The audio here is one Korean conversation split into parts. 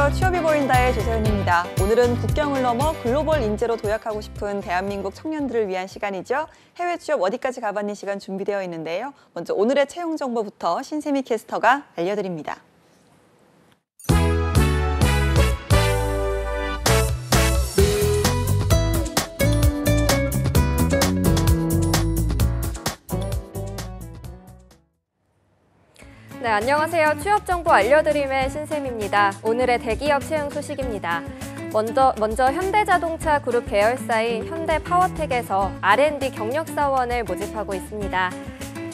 안녕하세요. 취업이 보인다의 조세현입니다. 오늘은 국경을 넘어 글로벌 인재로 도약하고 싶은 대한민국 청년들을 위한 시간이죠. 해외 취업 어디까지 가봤니 시간 준비되어 있는데요. 먼저 오늘의 채용 정보부터 신세미 캐스터가 알려드립니다. 네, 안녕하세요. 취업 정보 알려드림의 신샘입니다. 오늘의 대기업 채용 소식입니다. 먼저 현대자동차 그룹 계열사인 현대파워텍에서 R&D 경력사원을 모집하고 있습니다.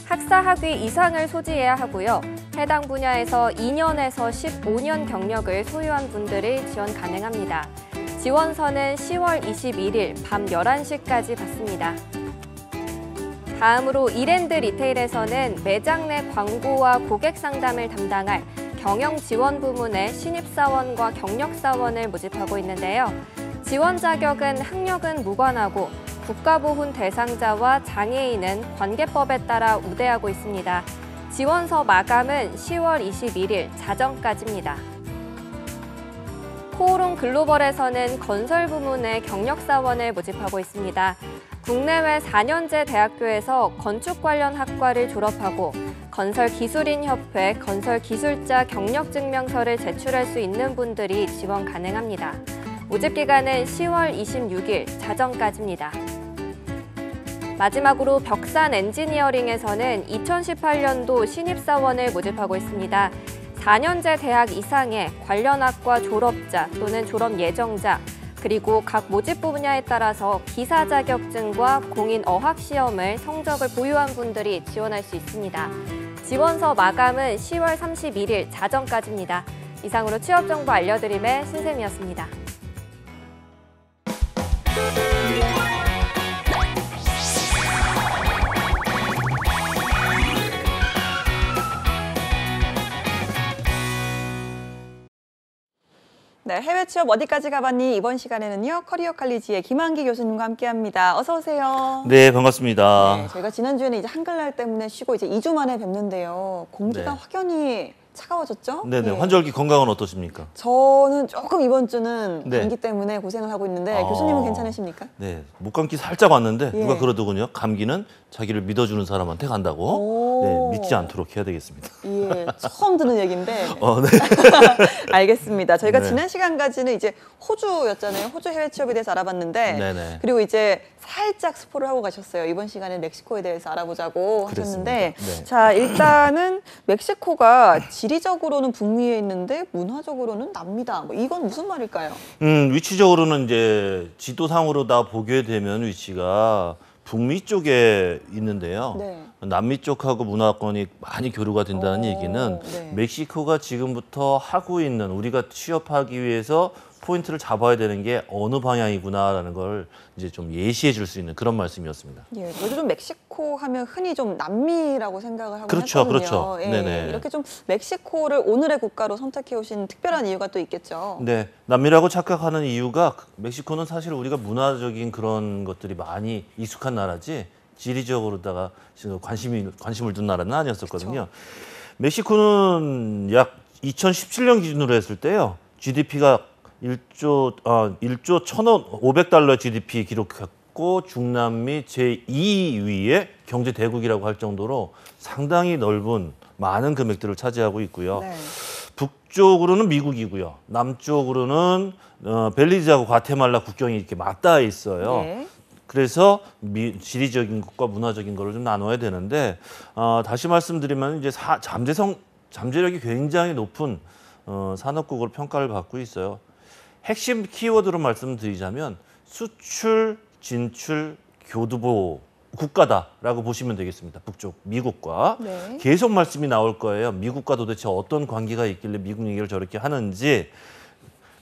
학사 학위 이상을 소지해야 하고요. 해당 분야에서 2년에서 15년 경력을 소유한 분들이 지원 가능합니다. 지원서는 10월 21일 밤 11시까지 받습니다. 다음으로 이랜드 리테일에서는 매장 내 광고와 고객 상담을 담당할 경영 지원 부문의 신입사원과 경력사원을 모집하고 있는데요. 지원 자격은 학력은 무관하고 국가보훈 대상자와 장애인은 관계법에 따라 우대하고 있습니다. 지원서 마감은 10월 21일 자정까지입니다. 코오롱 글로벌에서는 건설 부문의 경력사원을 모집하고 있습니다. 국내외 4년제 대학교에서 건축 관련 학과를 졸업하고 건설기술인협회 건설기술자 경력증명서를 제출할 수 있는 분들이 지원 가능합니다. 모집 기간은 10월 26일 자정까지입니다. 마지막으로 벽산 엔지니어링에서는 2018년도 신입사원을 모집하고 있습니다. 4년제 대학 이상의 관련 학과 졸업자 또는 졸업 예정자, 그리고 각 모집 분야에 따라서 기사 자격증과 공인 어학 시험을 성적을 보유한 분들이 지원할 수 있습니다. 지원서 마감은 10월 31일 자정까지입니다. 이상으로 취업 정보 알려드림의 신샘이었습니다. 네, 해외 취업 어디까지 가봤니? 이번 시간에는요, 커리어 칼리지의 김한기 교수님과 함께합니다. 어서 오세요. 네, 반갑습니다. 네, 저희가 지난주에는 이제 한글날 때문에 쉬고 이제 2주 만에 뵙는데요. 공기가 네. 확연히 차가워졌죠? 네네. 예. 환절기 건강은 어떠십니까? 저는 조금 이번 주는 네. 감기 때문에 고생을 하고 있는데 교수님은 괜찮으십니까? 네, 목감기 살짝 왔는데 예. 누가 그러더군요. 감기는 자기를 믿어주는 사람한테 간다고. 네, 믿지 않도록 해야 되겠습니다. 예, 처음 듣는 얘기인데. 네. 알겠습니다. 저희가 네. 지난 시간까지는 이제 호주였잖아요. 호주 해외 취업에 대해서 알아봤는데 네네. 그리고 이제 살짝 스포를 하고 가셨어요. 이번 시간에 멕시코에 대해서 알아보자고 하셨는데 네. 자, 일단은 멕시코가 지리적으로는 북미에 있는데 문화적으로는 남미다. 뭐 이건 무슨 말일까요? 위치적으로는 이제 지도상으로 다 보게 되면 위치가 북미 쪽에 있는데요. 네. 남미 쪽하고 문화권이 많이 교류가 된다는 얘기는 네. 멕시코가 지금부터 하고 있는 우리가 취업하기 위해서 포인트를 잡아야 되는 게 어느 방향이구나라는 걸 이제 좀 예시해 줄 수 있는 그런 말씀이었습니다. 예, 요즘 멕시코 하면 흔히 좀 남미라고 생각을 하고 그렇죠, 했거든요. 그렇죠. 예, 네네. 이렇게 좀 멕시코를 오늘의 국가로 선택해 오신 특별한 이유가 또 있겠죠. 네, 남미라고 착각하는 이유가 멕시코는 사실 우리가 문화적인 그런 것들이 많이 익숙한 나라지 지리적으로다가 관심을 둔 나라는 아니었었거든요. 멕시코는 약 2017년 기준으로 했을 때요. GDP가 1조 1,500달러 GDP 기록했고 중남미 제2위의 경제 대국이라고 할 정도로 상당히 넓은 많은 금액들을 차지하고 있고요. 네. 북쪽으로는 미국이고요. 남쪽으로는 벨리즈하고 과테말라 국경이 이렇게 맞닿아 있어요. 네. 그래서 지리적인 것과 문화적인 거를 좀 나눠야 되는데 다시 말씀드리면 이제 잠재력이 굉장히 높은 산업국으로 평가를 받고 있어요. 핵심 키워드로 말씀드리자면 수출, 진출, 교두보 국가다라고 보시면 되겠습니다. 북쪽 미국과 네. 계속 말씀이 나올 거예요. 미국과 도대체 어떤 관계가 있길래 미국 얘기를 저렇게 하는지.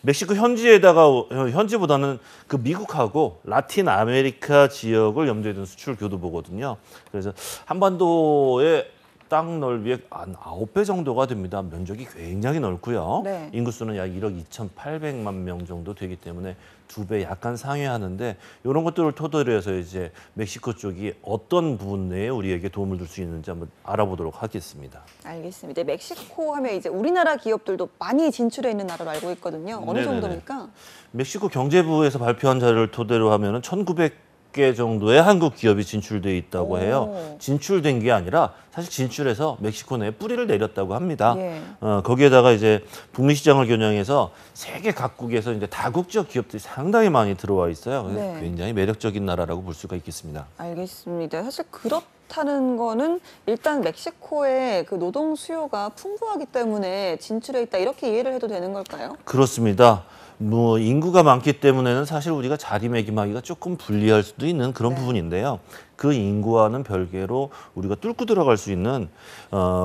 멕시코 현지보다는 그 미국하고 라틴 아메리카 지역을 염두에 둔 수출 교두보거든요. 그래서 한반도에 땅 넓이의 한 9배 정도가 됩니다. 면적이 굉장히 넓고요. 네. 인구수는 약 1억 2,800만 명 정도 되기 때문에 2배 약간 상회하는데 이런 것들을 토대로 해서 이제 멕시코 쪽이 어떤 부분 내에 우리에게 도움을 줄 수 있는지 한번 알아보도록 하겠습니다. 알겠습니다. 멕시코 하면 이제 우리나라 기업들도 많이 진출해 있는 나라로 알고 있거든요. 어느 네네네. 정도입니까? 멕시코 경제부에서 발표한 자료를 토대로 하면은 1,900개 정도의 한국 기업이 진출돼 있다고 해요. 오. 진출된 게 아니라 사실 진출해서 멕시코 내에 뿌리를 내렸다고 합니다. 예. 거기에다가 이제 북미 시장을 겨냥해서 세계 각국에서 이제 다국적 기업들이 상당히 많이 들어와 있어요. 그래서 네. 굉장히 매력적인 나라라고 볼 수가 있겠습니다. 알겠습니다. 사실 그렇다는 거는 일단 멕시코의 그 노동 수요가 풍부하기 때문에 진출해 있다 이렇게 이해를 해도 되는 걸까요? 그렇습니다. 뭐 인구가 많기 때문에는 사실 우리가 자리매김하기가 조금 불리할 수도 있는 그런 네. 부분인데요. 그 인구와는 별개로 우리가 뚫고 들어갈 수 있는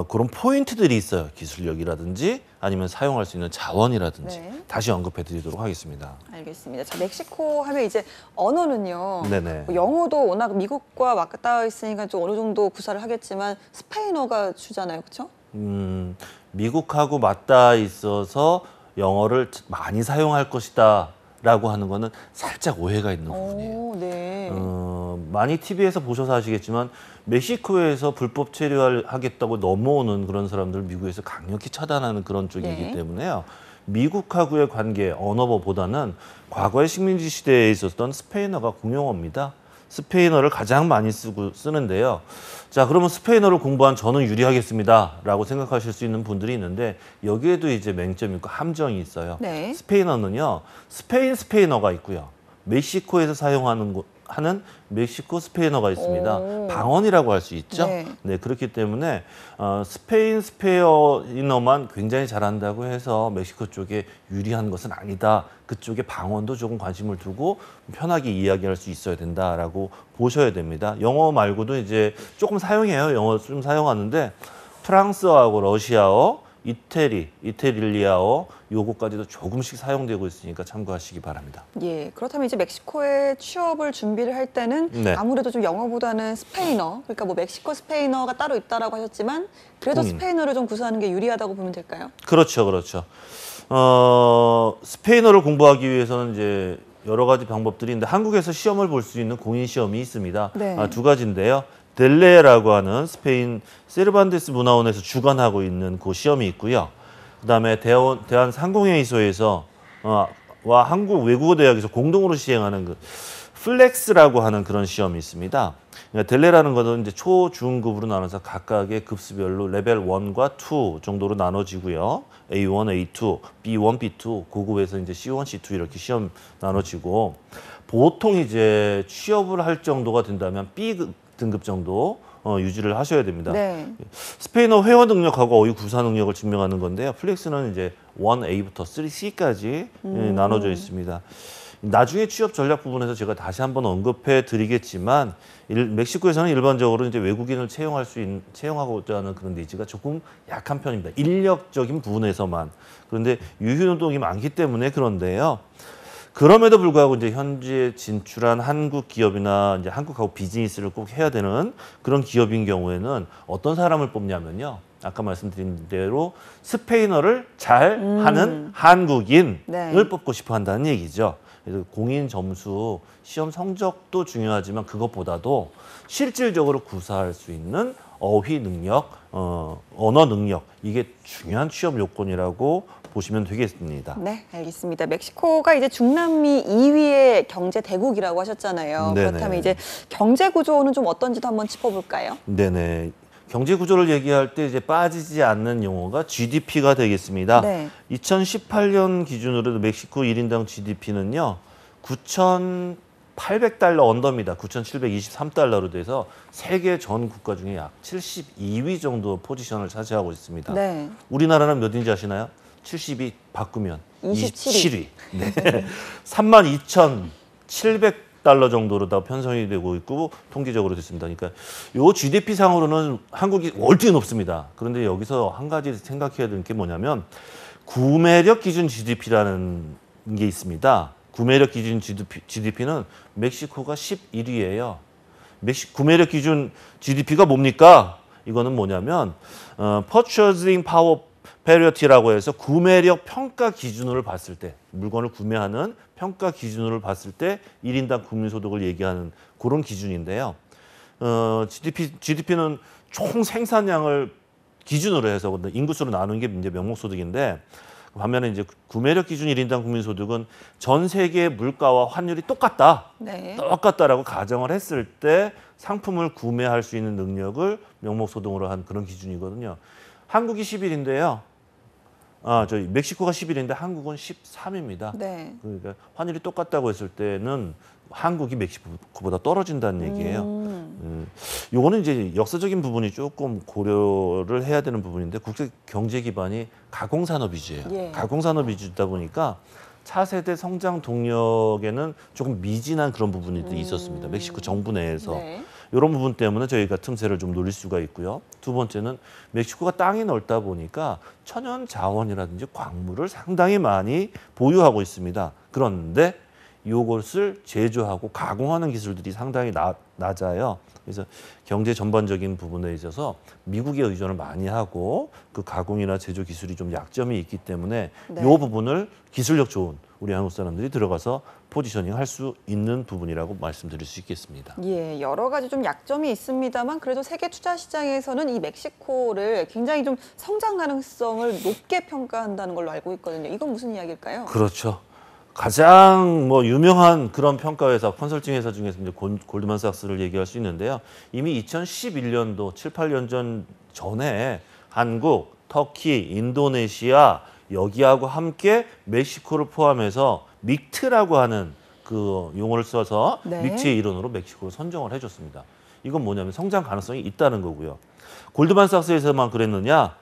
그런 포인트들이 있어요. 기술력이라든지 아니면 사용할 수 있는 자원이라든지 네. 다시 언급해드리도록 하겠습니다. 알겠습니다. 자, 멕시코 하면 이제 언어는요. 네네. 뭐 영어도 워낙 미국과 맞닿아 있으니까 좀 어느 정도 구사를 하겠지만 스페인어가 주잖아요, 그렇죠? 미국하고 맞닿아 있어서 영어를 많이 사용할 것이다 라고 하는 거는 살짝 오해가 있는 부분이에요. 오, 네. 많이 TV에서 보셔서 아시겠지만 멕시코에서 불법 체류하겠다고 넘어오는 그런 사람들 미국에서 강력히 차단하는 그런 쪽이기 네. 때문에요. 미국하고의 관계, 언어보다는 과거의 식민지 시대에 있었던 스페인어가 공용어입니다. 스페인어를 가장 많이 쓰는데요. 자, 그러면 스페인어를 공부한 저는 유리하겠습니다 라고 생각하실 수 있는 분들이 있는데 여기에도 이제 맹점이 있고 함정이 있어요. 네. 스페인어는요, 스페인어가 있고요. 멕시코에서 하는 멕시코 스페인어가 있습니다. 오. 방언이라고 할 수 있죠. 네. 네, 그렇기 때문에 스페인어만 굉장히 잘한다고 해서 멕시코 쪽에 유리한 것은 아니다. 그쪽에 방언도 조금 관심을 두고 편하게 이야기할 수 있어야 된다라고 보셔야 됩니다. 영어 말고도 이제 조금 사용해요. 영어 좀 사용하는데 프랑스어하고 러시아어, 이태리아어 요거까지도 조금씩 사용되고 있으니까 참고하시기 바랍니다. 예, 그렇다면 이제 멕시코에 취업을 준비를 할 때는 네. 아무래도 좀 영어보다는 스페인어, 그러니까 뭐 멕시코 스페인어가 따로 있다라고 하셨지만 그래도 스페인어를 좀 구사하는 게 유리하다고 보면 될까요? 그렇죠. 스페인어를 공부하기 위해서는 이제 여러 가지 방법들이 있는데 한국에서 시험을 볼 수 있는 공인 시험이 있습니다. 네. 두 가지인데요. 델레라고 하는 스페인 세르반테스 문화원에서 주관하고 있는 그 시험이 있고요. 그다음에 대한상공회의소에서 와 한국 외국어대학에서 공동으로 시행하는 그 플렉스라고 하는 그런 시험이 있습니다. 그러니까 델레라는 것은 이제 초, 중 급으로 나눠서 각각의 급수별로 레벨 1과 2 정도로 나눠지고요. A1, A2, B1, B2, 고급에서 이제 C1, C2 이렇게 시험 나눠지고 보통 이제 취업을 할 정도가 된다면 B 등급 정도 유지를 하셔야 됩니다. 네. 스페인어 회화 능력하고 어휘 구사 능력을 증명하는 건데요. 플렉스는 이제 1A부터 3C까지 나눠져 있습니다. 나중에 취업 전략 부분에서 제가 다시 한번 언급해 드리겠지만 멕시코에서는 일반적으로 이제 외국인을 채용하고자 하는 그런 니즈가 조금 약한 편입니다. 인력적인 부분에서만. 그런데 유휴노동이 많기 때문에 그런데요. 그럼에도 불구하고 이제 현지에 진출한 한국 기업이나 이제 한국하고 비즈니스를 꼭 해야 되는 그런 기업인 경우에는 어떤 사람을 뽑냐면요. 아까 말씀드린 대로 스페인어를 잘 하는 한국인을 네. 뽑고 싶어 한다는 얘기죠. 그래서 공인 점수, 시험 성적도 중요하지만 그것보다도 실질적으로 구사할 수 있는 어휘 능력, 언어 능력 이게 중요한 취업 요건이라고 보시면 되겠습니다. 네, 알겠습니다. 멕시코가 이제 중남미 2위의 경제 대국이라고 하셨잖아요. 네네. 그렇다면 이제 경제 구조는 좀 어떤지도 한번 짚어볼까요? 네네. 경제 구조를 얘기할 때 이제 빠지지 않는 용어가 GDP가 되겠습니다. 네. 2018년 기준으로 멕시코 1인당 GDP는요. 9,800달러 언더입니다. 9,723달러로 돼서 세계 전 국가 중에 약 72위 정도 포지션을 차지하고 있습니다. 네. 우리나라는 몇인지 아시나요? 72 바꾸면 27위. 27위. 네. 32,700달러 정도로 다 편성이 되고 있고 통계적으로 됐습니다. 그러니까 요 GDP 상으로는 한국이 월등히 높습니다. 그런데 여기서 한 가지 생각해야 되는 게 뭐냐면 구매력 기준 GDP라는 게 있습니다. 구매력 기준 GDP는 멕시코가 11위예요. 구매력 기준 GDP가 뭡니까? 이거는 뭐냐면 Purchasing Power Parity라고 해서 구매력 평가 기준으로 봤을 때 물건을 구매하는 평가 기준으로 봤을 때 1인당 국민소득을 얘기하는 그런 기준인데요. GDP는 총 생산량을 기준으로 해서 인구수로 나누는 게 이제 명목소득인데 반면에 이제 구매력 기준 1인당 국민소득은 전 세계 물가와 환율이 똑같다. 네. 똑같다라고 가정을 했을 때 상품을 구매할 수 있는 능력을 명목소득으로 한 그런 기준이거든요. 한국이 10일인데요. 저희 멕시코가 10일인데 한국은 13입니다. 네. 그러니까 환율이 똑같다고 했을 때는 한국이 멕시코보다 떨어진다는 얘기예요. 요거는 이제 역사적인 부분이 조금 고려를 해야 되는 부분인데 국제 경제 기반이 가공산업 위주예요. 예. 가공산업 위주다 보니까 차세대 성장 동력에는 조금 미진한 그런 부분이 있었습니다. 멕시코 정부 내에서. 네. 이런 부분 때문에 저희가 틈새를 좀 노릴 수가 있고요. 두 번째는 멕시코가 땅이 넓다 보니까 천연 자원이라든지 광물을 상당히 많이 보유하고 있습니다. 그런데 이것을 제조하고 가공하는 기술들이 상당히 낮아요. 그래서 경제 전반적인 부분에 있어서 미국에 의존을 많이 하고 그 가공이나 제조 기술이 좀 약점이 있기 때문에 네. 이 부분을 기술력 좋은 우리 한국 사람들이 들어가서 포지셔닝 할 수 있는 부분이라고 말씀드릴 수 있겠습니다. 예, 여러 가지 좀 약점이 있습니다만 그래도 세계 투자 시장에서는 이 멕시코를 굉장히 좀 성장 가능성을 높게 평가한다는 걸로 알고 있거든요. 이건 무슨 이야기일까요? 그렇죠. 가장 유명한 그런 평가 회사, 컨설팅 회사 중에서 이제 골드만삭스를 얘기할 수 있는데요. 이미 2011년도 7, 8년 전에 한국, 터키, 인도네시아 여기하고 함께 멕시코를 포함해서 믹트라고 하는 그 용어를 써서 네. 믹트의 일원으로 멕시코를 선정을 해줬습니다. 이건 뭐냐면 성장 가능성이 있다는 거고요. 골드만삭스에서만 그랬느냐?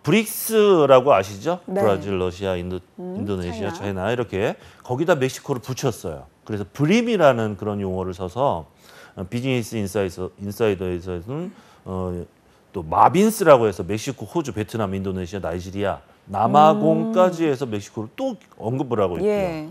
브릭스라고 아시죠? 네. 브라질, 러시아, 인도네시아, 차이나 이렇게 거기다 멕시코를 붙였어요. 그래서 브림이라는 그런 용어를 써서 비즈니스 인사이더에서는 또 마빈스라고 해서 멕시코, 호주, 베트남, 인도네시아, 나이지리아, 남아공까지 해서 멕시코를 또 언급을 하고 있고요. 예.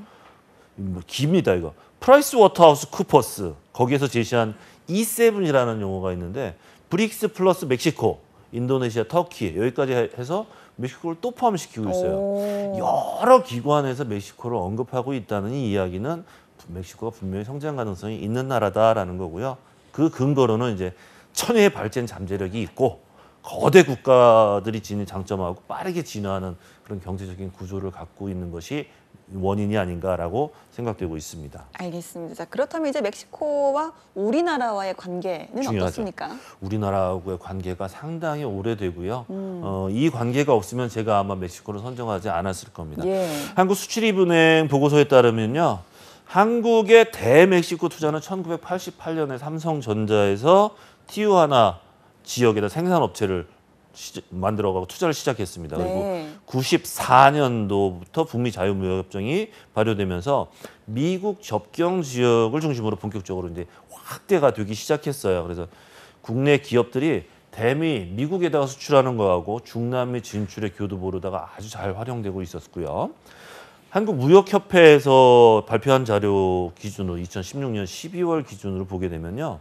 깁니다 이거. 프라이스 워터하우스 쿠퍼스 거기에서 제시한 E7이라는 용어가 있는데 브릭스 플러스 멕시코, 인도네시아, 터키 여기까지 해서 멕시코를 또 포함시키고 있어요. 오. 여러 기관에서 멕시코를 언급하고 있다는 이 이야기는 멕시코가 분명히 성장 가능성이 있는 나라다라는 거고요. 그 근거로는 이제 천혜의 발전 잠재력이 있고 거대 국가들이 지닌 장점하고 빠르게 진화하는 그런 경제적인 구조를 갖고 있는 것이 원인이 아닌가라고 생각되고 있습니다. 알겠습니다. 자, 그렇다면 이제 멕시코와 우리나라와의 관계는 중요하죠. 어떻습니까? 우리나라하고의 관계가 상당히 오래되고요. 이 관계가 없으면 제가 아마 멕시코를 선정하지 않았을 겁니다. 예. 한국수출입은행 보고서에 따르면요. 한국의 대멕시코 투자는 1988년에 삼성전자에서 티juana 지역에다 생산업체를 만들어가고 투자를 시작했습니다. 네. 그리고 94년도부터 북미 자유무역협정이 발효되면서 미국 접경 지역을 중심으로 본격적으로 이제 확대가 되기 시작했어요. 그래서 국내 기업들이 대미 미국에다가 수출하는 거하고 중남미 진출의 교두보로다가 아주 잘 활용되고 있었고요. 한국무역협회에서 발표한 자료 기준으로 2016년 12월 기준으로 보게 되면요.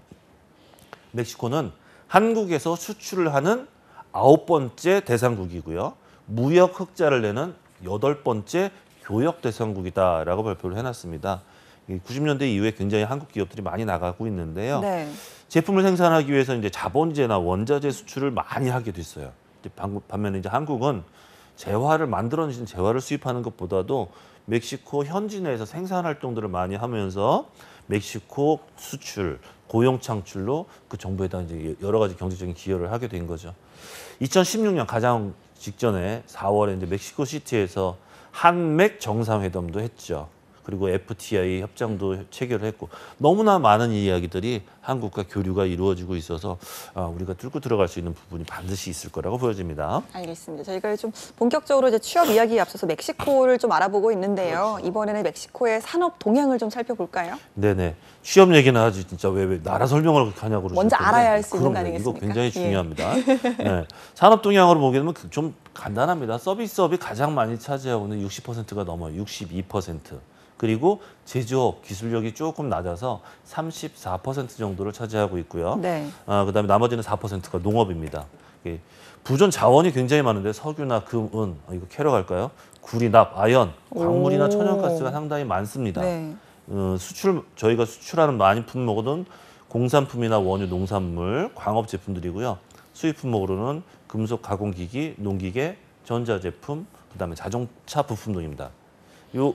멕시코는 한국에서 수출을 하는 9번째 대상국이고요. 무역 흑자를 내는 8번째 교역 대상국이다라고 발표를 해놨습니다. 90년대 이후에 굉장히 한국 기업들이 많이 나가고 있는데요. 네. 제품을 생산하기 위해서 이제 자본재나 원자재 수출을 많이 하게 됐어요. 반면에 이제 한국은 재화를 만들어진 재화를 수입하는 것보다도 멕시코 현지 내에서 생산 활동들을 많이 하면서 멕시코 수출, 고용 창출로 그 정부에다 이제 여러 가지 경제적인 기여를 하게 된 거죠. 2016년 가장 직전에 4월에 이제 멕시코 시티에서 한맥 정상회담도 했죠. 그리고 FTA 협정도 체결을 했고 너무나 많은 이야기들이 한국과 교류가 이루어지고 있어서 우리가 뚫고 들어갈 수 있는 부분이 반드시 있을 거라고 보여집니다. 알겠습니다. 저희가 좀 본격적으로 이제 취업 이야기에 앞서서 멕시코를 좀 알아보고 있는데요. 그렇죠. 이번에는 멕시코의 산업 동향을 좀 살펴볼까요? 네네. 취업 얘기는 하지 진짜 왜 나라 설명을 그렇게 하냐고 그러실 먼저 텐데. 알아야 할 수 있는 거 그럼요. 아니겠습니까? 이거 굉장히 예. 중요합니다. 네. 산업 동향으로 보게 되면 좀 간단합니다. 서비스업이 가장 많이 차지하고 있는 60%가 넘어요. 62%. 그리고 제조업 기술력이 조금 낮아서 34% 정도를 차지하고 있고요. 네. 그다음에 나머지는 4%가 농업입니다. 부존 자원이 굉장히 많은데 석유나 금, 은, 이거 캐러 갈까요? 구리, 납, 아연, 광물이나 오. 천연가스가 상당히 많습니다. 네. 저희가 수출하는 많은 품목은 공산품이나 원유, 농산물, 광업 제품들이고요. 수입 품목으로는 금속 가공기기, 농기계, 전자제품, 그다음에 자동차 부품 등입니다. 요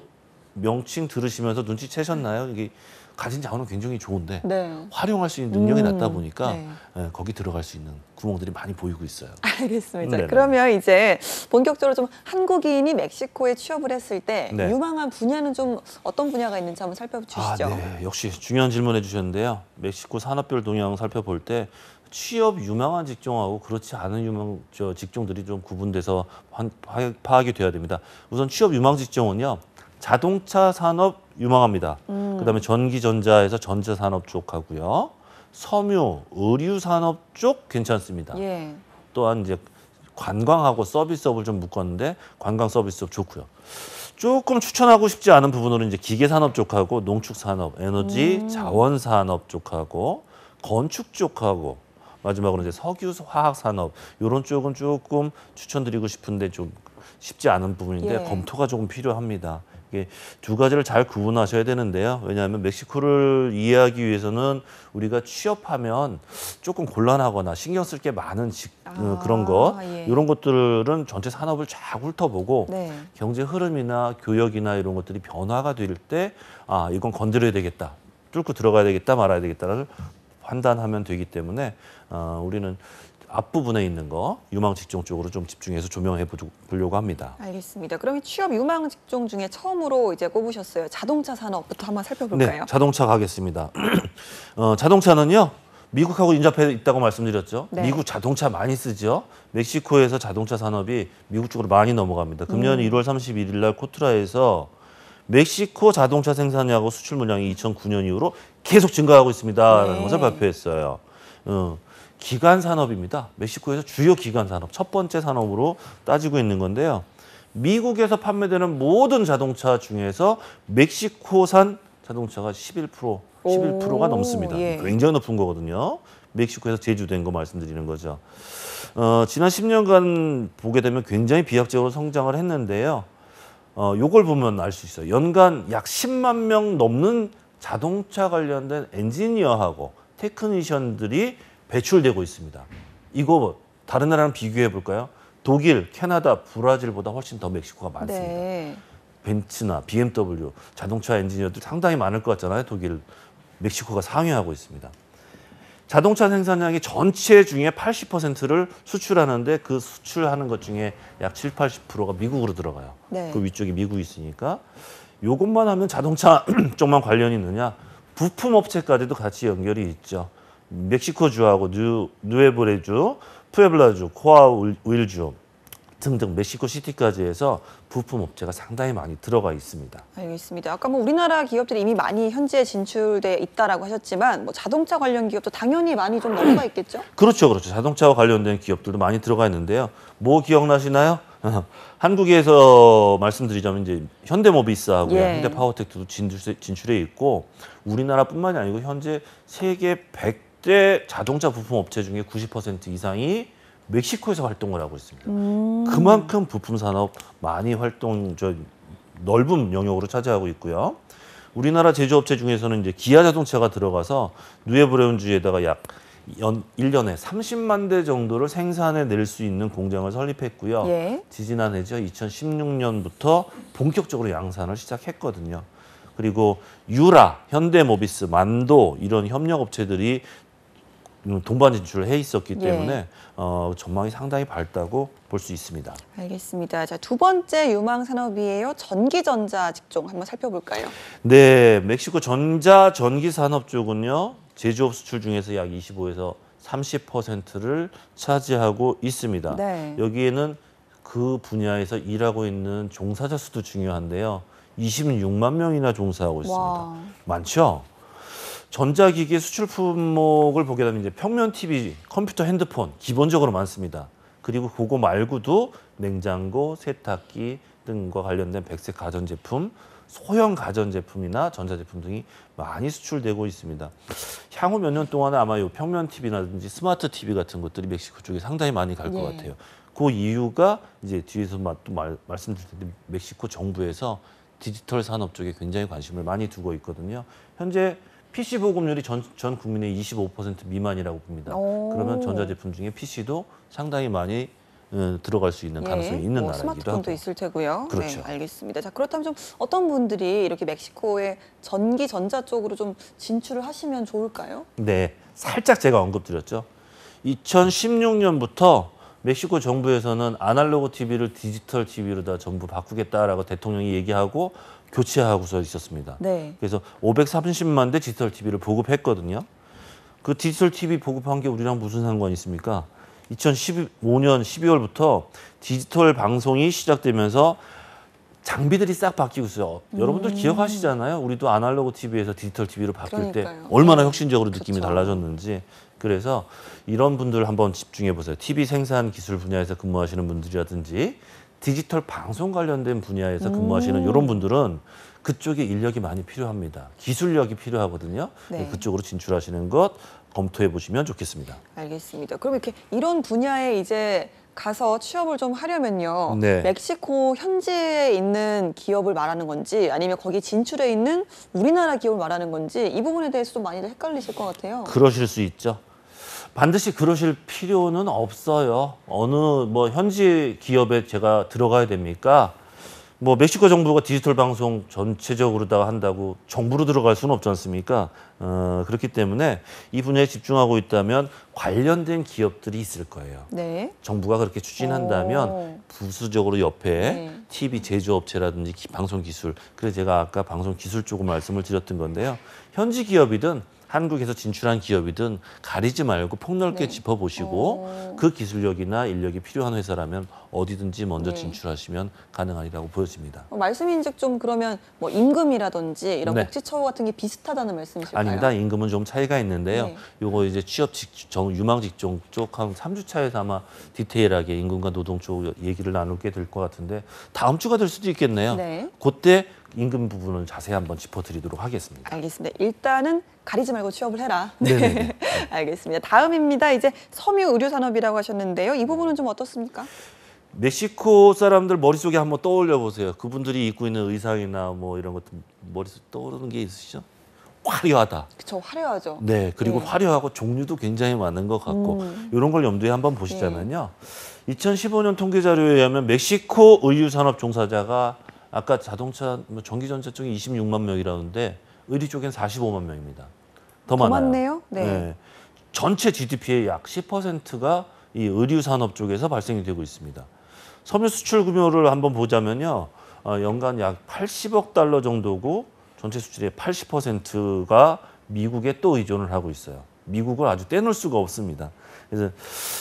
명칭 들으시면서 눈치채셨나요? 이게 가진 자원은 굉장히 좋은데 네. 활용할 수 있는 능력이 낮다 보니까 네. 거기 들어갈 수 있는 구멍들이 많이 보이고 있어요. 알겠습니다. 네네. 그러면 이제 본격적으로 좀 한국인이 멕시코에 취업을 했을 때 네. 유망한 분야는 좀 어떤 분야가 있는지 한번 살펴주시죠. 네. 역시 중요한 질문해 주셨는데요. 멕시코 산업별 동향 살펴볼 때 취업 유망한 직종하고 그렇지 않은 직종들이 좀 구분돼서 파악이 돼야 됩니다. 우선 취업 유망 직종은요. 자동차 산업 유망합니다. 그다음에 전기전자에서 전자산업 쪽 하고요. 섬유, 의류 산업 쪽 괜찮습니다. 예. 또한 이제 관광하고 서비스업을 좀 묶었는데 관광 서비스업 좋고요. 조금 추천하고 싶지 않은 부분으로 이제 기계 산업 쪽하고 농축 산업, 에너지, 자원 산업 쪽하고 건축 쪽하고 마지막으로 이제 석유 화학 산업 이런 쪽은 조금 추천드리고 싶은데 좀 쉽지 않은 부분인데 예. 검토가 조금 필요합니다. 이게 두 가지를 잘 구분하셔야 되는데요. 왜냐하면 멕시코를 이해하기 위해서는 우리가 취업하면 조금 곤란하거나 신경 쓸 게 많은 그런 것 예. 이런 것들은 전체 산업을 쫙 훑어보고 네. 경제 흐름이나 교역이나 이런 것들이 변화가 될 때 이건 건드려야 되겠다. 뚫고 들어가야 되겠다 말아야 되겠다를 판단하면 되기 때문에 우리는 앞부분에 있는 거 유망 직종 쪽으로 좀 집중해서 조명해 보려고 합니다. 알겠습니다. 그러면 취업 유망 직종 중에 처음으로 이제 꼽으셨어요. 자동차 산업부터 한번 살펴볼까요? 네, 자동차 가겠습니다. 자동차는요. 미국하고 인접해 있다고 말씀드렸죠. 네. 미국 자동차 많이 쓰죠. 멕시코에서 자동차 산업이 미국 쪽으로 많이 넘어갑니다. 금년 1월 31일 날 코트라에서 멕시코 자동차 생산량하고 수출 물량이 2009년 이후로 계속 증가하고 있습니다라는 네. 것을 발표했어요. 기관 산업입니다. 멕시코에서 주요 기관 산업, 첫 번째 산업으로 따지고 있는 건데요. 미국에서 판매되는 모든 자동차 중에서 멕시코산 자동차가 11%가 넘습니다. 예. 굉장히 높은 거거든요. 멕시코에서 제조된 거 말씀드리는 거죠. 지난 10년간 보게 되면 굉장히 비약적으로 성장을 했는데요. 요걸 보면 알 수 있어요. 연간 약 10만 명 넘는 자동차 관련된 엔지니어하고 테크니션들이 배출되고 있습니다. 이거 다른 나라랑 비교해 볼까요? 독일, 캐나다, 브라질보다 훨씬 더 멕시코가 많습니다. 네. 벤츠나 BMW 자동차 엔지니어들 상당히 많을 것 같잖아요. 독일, 멕시코가 상회하고 있습니다. 자동차 생산량이 전체 중에 80%를 수출하는데 그 수출하는 것 중에 약 7, 80%가 미국으로 들어가요. 네. 그 위쪽이 미국이 있으니까 이것만 하면 자동차 쪽만 관련이 있느냐? 부품 업체까지도 같이 연결이 있죠. 멕시코주하고 누에브레주, 푸에블라주, 코아우일주 등등 멕시코 시티까지 해서 부품 업체가 상당히 많이 들어가 있습니다. 알겠습니다. 아까 뭐 우리나라 기업들이 이미 많이 현지에 진출돼 있다라고 하셨지만 뭐 자동차 관련 기업도 당연히 많이 좀 넘어가 있겠죠? 그렇죠. 자동차와 관련된 기업들도 많이 들어가 있는데요. 뭐 기억나시나요? 한국에서 말씀드리자면 이제 현대모비스하고 예. 현대파워텍도 진출해 있고 우리나라뿐만이 아니고 현재 세계 100대 자동차 부품 업체 중에 90% 이상이 멕시코에서 활동을 하고 있습니다. 그만큼 부품 산업 많이 넓은 영역으로 차지하고 있고요. 우리나라 제조업체 중에서는 이제 기아 자동차가 들어가서 누에브레온주에다가 약 1년에 30만 대 정도를 생산해 낼 수 있는 공장을 설립했고요. 예. 지지난해죠. 2016년부터 본격적으로 양산을 시작했거든요. 그리고 유라, 현대모비스, 만도 이런 협력업체들이 동반 진출을 해 있었기 때문에 전망이 상당히 밝다고 볼 수 있습니다. 알겠습니다. 자, 두 번째 유망 산업이에요. 전기전자 직종 한번 살펴볼까요? 네, 멕시코 전기 산업 쪽은요. 제조업 수출 중에서 약 25에서 30%를 차지하고 있습니다. 네. 여기에는 그 분야에서 일하고 있는 종사자 수도 중요한데요. 26만 명이나 종사하고 있습니다. 와. 많죠? 전자기기 수출 품목을 보게 되면 이제 평면 TV, 컴퓨터, 핸드폰 기본적으로 많습니다. 그리고 그거 말고도 냉장고, 세탁기 등과 관련된 백색 가전제품, 소형 가전제품이나 전자제품 등이 많이 수출되고 있습니다. 향후 몇 년 동안은 아마 이 평면 TV라든지 스마트 TV 같은 것들이 멕시코 쪽에 상당히 많이 갈 것 예. 같아요. 그 이유가 이제 뒤에서 또 말씀드릴 텐데 멕시코 정부에서 디지털 산업 쪽에 굉장히 관심을 많이 두고 있거든요. 현재 PC 보급률이 전 국민의 25% 미만이라고 봅니다. 오. 그러면 전자제품 중에 PC도 상당히 많이 들어갈 수 있는 가능성이 있는 나라이기도 스마트폰도 하고. 있을 테고요. 그렇죠. 네, 알겠습니다. 자, 그렇다면 좀 어떤 분들이 이렇게 멕시코의 전기 전자 쪽으로 좀 진출을 하시면 좋을까요? 네, 살짝 제가 언급드렸죠. 2016년부터 멕시코 정부에서는 아날로그 TV를 디지털 TV로 다 전부 바꾸겠다라고 대통령이 얘기하고 교체하고서 있었습니다. 네. 그래서 530만 대 디지털 TV를 보급했거든요. 그 디지털 TV 보급한 게 우리랑 무슨 상관이 있습니까? 2015년 12월부터 디지털 방송이 시작되면서 장비들이 싹 바뀌고 있어요. 여러분들 기억하시잖아요. 우리도 아날로그 TV에서 디지털 TV로 바뀔 그러니까요. 때 얼마나 혁신적으로 느낌이 그쵸. 달라졌는지. 그래서 이런 분들 한번 집중해 보세요. TV 생산 기술 분야에서 근무하시는 분들이라든지 디지털 방송 관련된 분야에서 근무하시는 이런 분들은 그쪽에 인력이 많이 필요합니다. 기술력이 필요하거든요. 네. 그쪽으로 진출하시는 것 검토해 보시면 좋겠습니다. 알겠습니다. 그럼 이렇게 이런 분야에 이제 가서 취업을 좀 하려면요. 네. 멕시코 현지에 있는 기업을 말하는 건지 아니면 거기 진출해 있는 우리나라 기업을 말하는 건지 이 부분에 대해서 좀 많이들 헷갈리실 것 같아요. 그러실 수 있죠. 반드시 그러실 필요는 없어요. 어느 뭐 현지 기업에 제가 들어가야 됩니까? 뭐 멕시코 정부가 디지털 방송 전체적으로 다 한다고 정부로 들어갈 수는 없지 않습니까? 그렇기 때문에 이 분야에 집중하고 있다면 관련된 기업들이 있을 거예요. 네. 정부가 그렇게 추진한다면 오. 부수적으로 옆에 네. TV 제조업체라든지 방송 기술, 그래서 제가 아까 방송 기술 쪽을 말씀을 드렸던 건데요. 현지 기업이든 한국에서 진출한 기업이든 가리지 말고 폭넓게 네. 짚어보시고 그 기술력이나 인력이 필요한 회사라면 어디든지 먼저 네. 진출하시면 가능하리라고 보여집니다. 말씀인즉 좀 그러면 뭐 임금이라든지 이런 네. 복지 처우 같은 게 비슷하다는 말씀이실까요? 아닙니다. 임금은 좀 차이가 있는데요. 네. 요거 이제 취업 유망 직종 쪽 한 3주 차에서 아마 디테일하게 임금과 노동 쪽 얘기를 나누게 될 것 같은데 다음 주가 될 수도 있겠네요. 네. 그때 임금 부분은 자세히 한번 짚어드리도록 하겠습니다. 알겠습니다. 일단은 가리지 말고 취업을 해라. 네네네. 알겠습니다. 다음입니다. 이제 섬유 의류 산업이라고 하셨는데요. 이 부분은 좀 어떻습니까? 멕시코 사람들 머릿속에 한번 떠올려 보세요. 그분들이 입고 있는 의상이나 뭐 이런 것들 머릿속에 떠오르는 게 있으시죠? 화려하다. 그쵸, 화려하죠. 네, 그리고 네. 화려하고 종류도 굉장히 많은 것 같고 이런 걸 염두에 한번 보시자면요. 2015년 통계 자료에 의하면 멕시코 의류 산업 종사자가 아까 자동차, 뭐 전기전자 쪽에 26만 명이라는데 의류 쪽엔 45만 명입니다. 더 많아요. 많네요. 네. 전체 GDP의 약 10%가 이 의류 산업 쪽에서 발생이 되고 있습니다. 섬유 수출 규모를 한번 보자면요. 연간 약 80억 달러 정도고 전체 수출의 80%가 미국에 또 의존을 하고 있어요. 미국을 아주 떼놓을 수가 없습니다. 그래서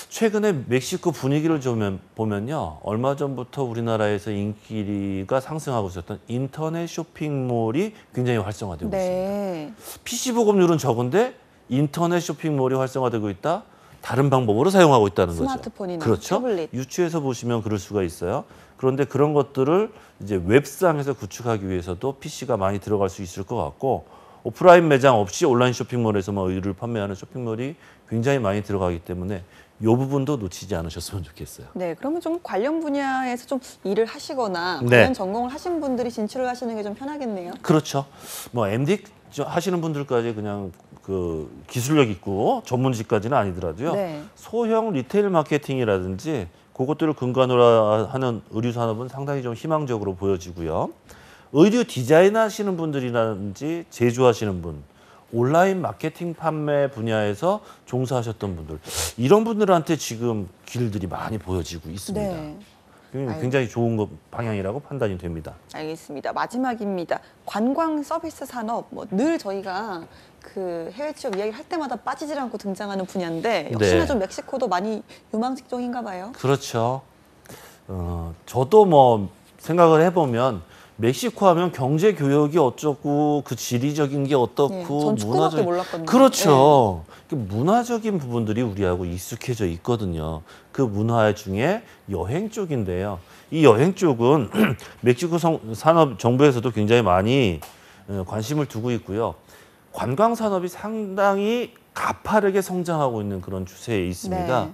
최근에 멕시코 분위기를 좀 보면요. 얼마 전부터 우리나라에서 인기가 상승하고 있었던 인터넷 쇼핑몰이 굉장히 활성화되고 있습니다. 네. PC 보급률은 적은데 인터넷 쇼핑몰이 활성화되고 있다. 다른 방법으로 사용하고 있다는 거죠. 스마트폰이나 그렇죠. 태블릿. 유추해서 보시면 그럴 수가 있어요. 그런데 그런 것들을 이제 웹상에서 구축하기 위해서도 PC가 많이 들어갈 수 있을 것 같고 오프라인 매장 없이 온라인 쇼핑몰에서만 의류를 판매하는 쇼핑몰이 굉장히 많이 들어가기 때문에 이 부분도 놓치지 않으셨으면 좋겠어요. 네, 그러면 좀 관련 분야에서 좀 일을 하시거나 네. 관련 전공을 하신 분들이 진출을 하시는 게 좀 편하겠네요. 그렇죠. 뭐 MD 하시는 분들까지 그냥 그 기술력 있고 전문직까지는 아니더라도요. 네. 소형 리테일 마케팅이라든지 그것들을 근간으로 하는 의류 산업은 상당히 좀 희망적으로 보여지고요. 의류 디자인 하시는 분들이라든지 제조하시는 분, 온라인 마케팅 판매 분야에서 종사하셨던 분들 이런 분들한테 지금 길들이 많이 보여지고 있습니다. 네. 굉장히 좋은 방향이라고 판단이 됩니다. 알겠습니다. 마지막입니다. 관광 서비스 산업, 뭐 늘 저희가 그 해외 취업 이야기를 할 때마다 빠지질 않고 등장하는 분야인데 역시나 네. 좀 멕시코도 많이 유망 직종인가 봐요. 그렇죠. 저도 뭐 생각을 해보면 멕시코 하면 경제 교역이 어쩌고 그 지리적인 게 예, 어떻고 전 축구밖에 몰랐거든요. 그렇죠. 그 문화적인 부분들이 우리하고 익숙해져 있거든요. 그 문화 중에 여행 쪽인데요. 이 여행 쪽은 멕시코 산업 정부에서도 굉장히 많이 관심을 두고 있고요. 관광 산업이 상당히 가파르게 성장하고 있는 그런 추세에 있습니다.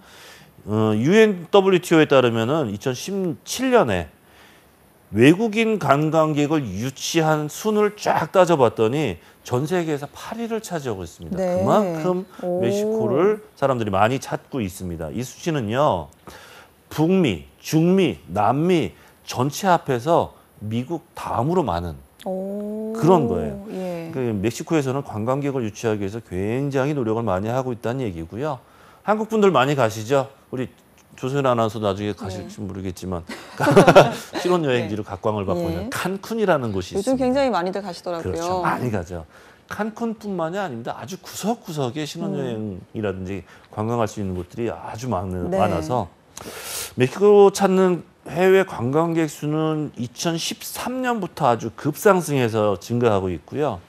UNWTO에 따르면은 2017년에 외국인 관광객을 유치한 순을 쫙 따져봤더니 전 세계에서 8위를 차지하고 있습니다. 네. 그만큼 오. 멕시코를 사람들이 많이 찾고 있습니다. 이 수치는요. 북미, 중미, 남미 전체 합해서 미국 다음으로 많은 오. 그런 거예요. 예. 그 멕시코에서는 관광객을 유치하기 위해서 굉장히 노력을 많이 하고 있다는 얘기고요. 한국 분들 많이 가시죠? 우리 조선 아나운서 나중에 가실지 모르겠지만 신혼여행지로 각광을 받고 예. 있는 칸쿤이라는 곳이 요즘 있습니다. 굉장히 많이들 가시더라고요. 그렇죠. 많이 가죠. 칸쿤뿐만이 아닙니다. 아주 구석구석에 신혼여행이라든지 관광할 수 있는 곳들이 아주 네. 많아서 멕시코 찾는 해외 관광객 수는 2013년부터 아주 급상승해서 증가하고 있고요.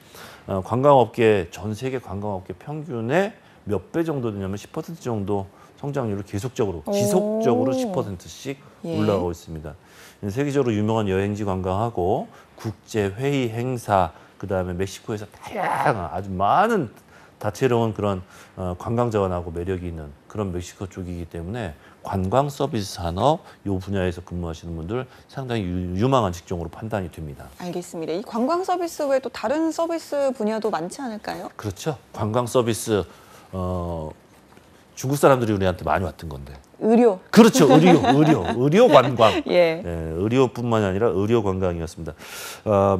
관광업계 전 세계 관광업계 평균의 몇 배 정도 되냐면 10% 정도 성장률을 계속적으로 지속적으로 10%씩 예. 올라가고 있습니다. 세계적으로 유명한 여행지 관광하고 국제 회의 행사 그다음에 멕시코에서 다양한 아주 많은 다채로운 그런 관광 자원하고 매력이 있는 그런 멕시코 쪽이기 때문에 관광 서비스 산업 이 분야에서 근무하시는 분들 상당히 유망한 직종으로 판단이 됩니다. 알겠습니다. 이 관광 서비스 외에 또 다른 서비스 분야도 많지 않을까요? 그렇죠. 관광 서비스 중국 사람들이 우리한테 많이 왔던 건데. 의료. 그렇죠. 의료 관광. 예. 예, 의료뿐만이 아니라 의료 관광이었습니다.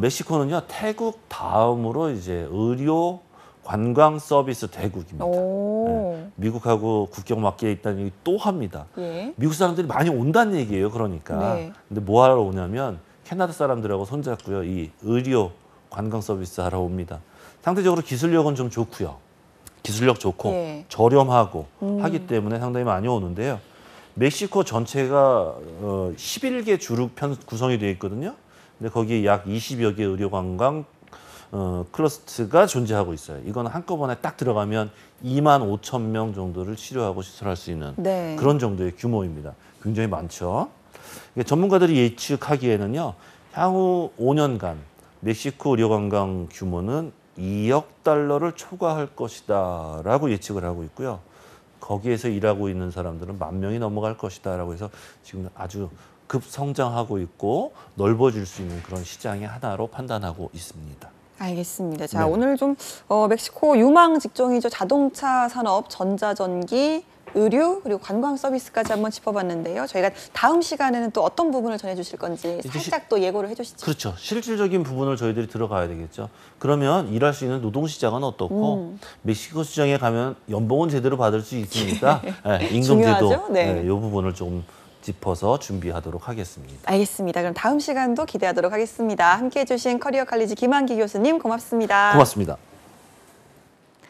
멕시코는요 태국 다음으로 이제 의료 관광 서비스 대국입니다. 오. 예, 미국하고 국경 맞게 있다는 얘기 또 합니다. 예. 미국 사람들이 많이 온다는 얘기예요. 그러니까. 네. 근데 뭐 하러 오냐면 캐나다 사람들하고 손잡고요. 이 의료 관광 서비스 하러 옵니다. 상대적으로 기술력은 좀 좋고요. 기술력 좋고 예. 저렴하고 하기 때문에 상당히 많이 오는데요. 멕시코 전체가 11개 주로 구성이 되어 있거든요. 근데 거기에 약 20여 개 의료 관광 클러스터가 존재하고 있어요. 이건 한꺼번에 딱 들어가면 2만 5천 명 정도를 치료하고 시설할 수 있는 네. 그런 정도의 규모입니다. 굉장히 많죠. 전문가들이 예측하기에는요. 향후 5년간 멕시코 의료 관광 규모는 2억 달러를 초과할 것이다 라고 예측을 하고 있고요. 거기에서 일하고 있는 사람들은 10,000명이 넘어갈 것이다 라고 해서 지금 아주 급성장하고 있고 넓어질 수 있는 그런 시장의 하나로 판단하고 있습니다. 알겠습니다. 자, 네. 오늘 좀 멕시코 유망 직종이죠. 자동차 산업, 전자전기, 의류 그리고 관광 서비스까지 한번 짚어봤는데요. 저희가 다음 시간에는 또 어떤 부분을 전해주실 건지 살짝 또 예고를 해주시죠. 그렇죠. 실질적인 부분을 저희들이 들어가야 되겠죠. 그러면 일할 수 있는 노동시장은 어떻고 멕시코 시장에 가면 연봉은 제대로 받을 수 있으니까 네, 임금제도 중요하죠? 네. 이 부분을 좀 짚어서 준비하도록 하겠습니다. 알겠습니다. 그럼 다음 시간도 기대하도록 하겠습니다. 함께해 주신 커리어 칼리지 김한기 교수님 고맙습니다. 고맙습니다.